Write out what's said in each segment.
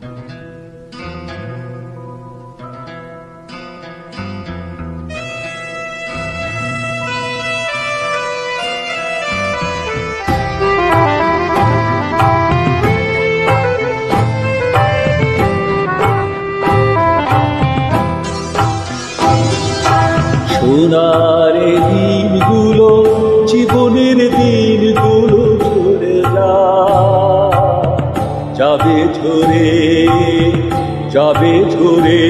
সোনারে দিনগুলো, জীবনের দিনগুলো ঝরে যাবে ঝরে, যাবে ঝরে।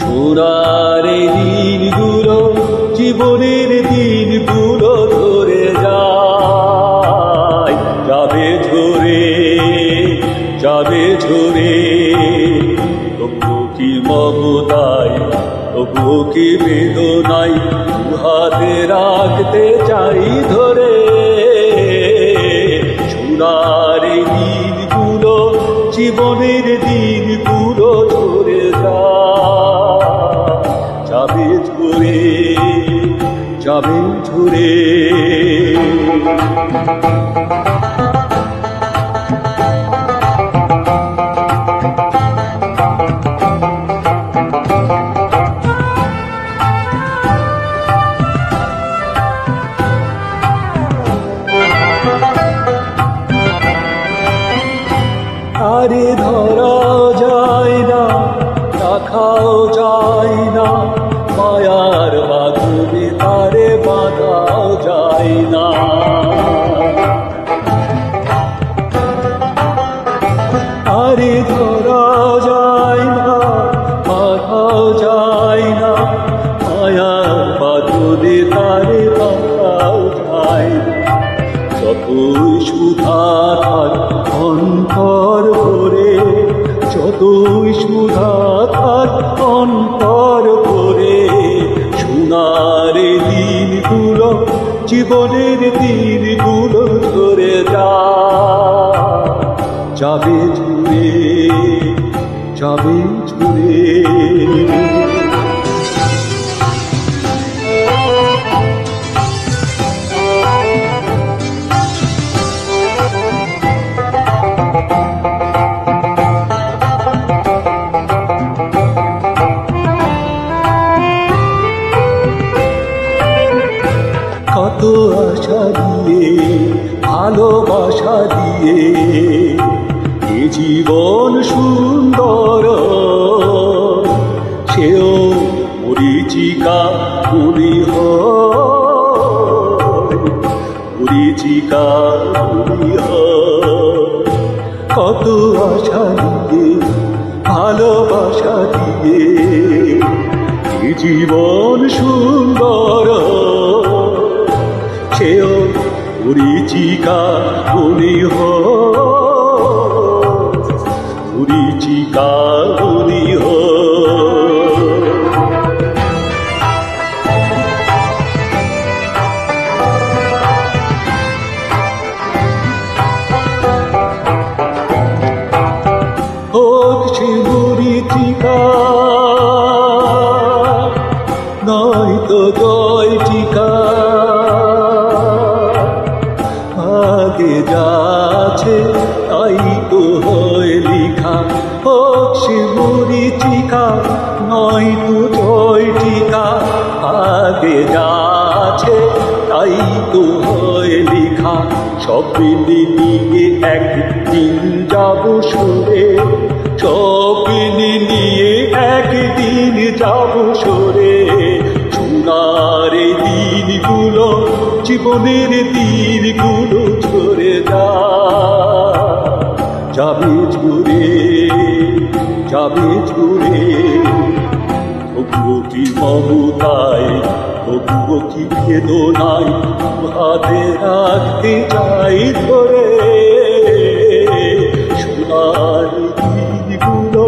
সোনারে দিনগুলো, জীবনের দিনগুলো ঝরে যায়, যাবে ঝরে, যাবে ঝরে। তবু কি মমতায়, তবু কি বেদনায় হাতে রাখতে চাই ধরে। সোনার দিনগুলো, জীবনের দিনগুলো ঝরে যাবে ঝরে, যাবে ঝরে। আরে ধরা যায় না, রাখাও যায় না, মায়ার বাঁধনে তারে বাঁধাও যায় না। আরে ধরা যায় না, বাঁধাও যায় না, মায়ার বাঁধনে তারে বাঁধাও যায় না। যতই সুধা থাক অন্তর ভরে, যতই সুধা থাক অন্তর ভরে। সোনার দিনগুলো, জীবনের দিনগুলো ঝরে যাবে ঝরে, যাবে ঝরে। কত আশা দিয়ে, ভালোবাসা দিয়ে এ জীবন সুন্দর, সেও মরীচিকা মনে হয়, মরীচিকা মনে হয়। কত আশা দিয়ে, ভালোবাসা দিয়ে এ জীবন সুন্দর, সেও মরীচিকা মনে হয়, মরীচিকা মনে হয়। হোক সে মরীচিকা, নয়তো জয়টিকা, আগে যাচ্ছে তাই তো হয় লিখা। হোক সে মরীচিকা, নয়তো জয়টিকা, আগে যাচ্ছে তাই তো হয় লিখা। স্বপ্নে নিয়ে একদিন যাব সরে, স্বপ্নে নিয়ে একদিন যাব সরে। সোনার দিনগুলো, জীবনের দিনগুলো ঝরে যাবে ঝরে, যাবে ঝরে। তবুও কি মমতায়, তবুও কি বেদনায় হাতে রাখতে চাই ধরে। সোনার দিনগুলো,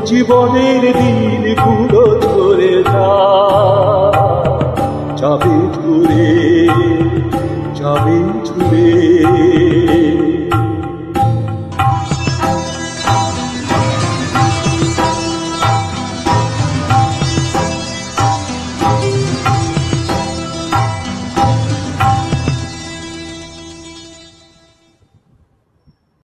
জীবনের দিনগুলো ঝরে যাবে ঝরে, যাবে ঝরে।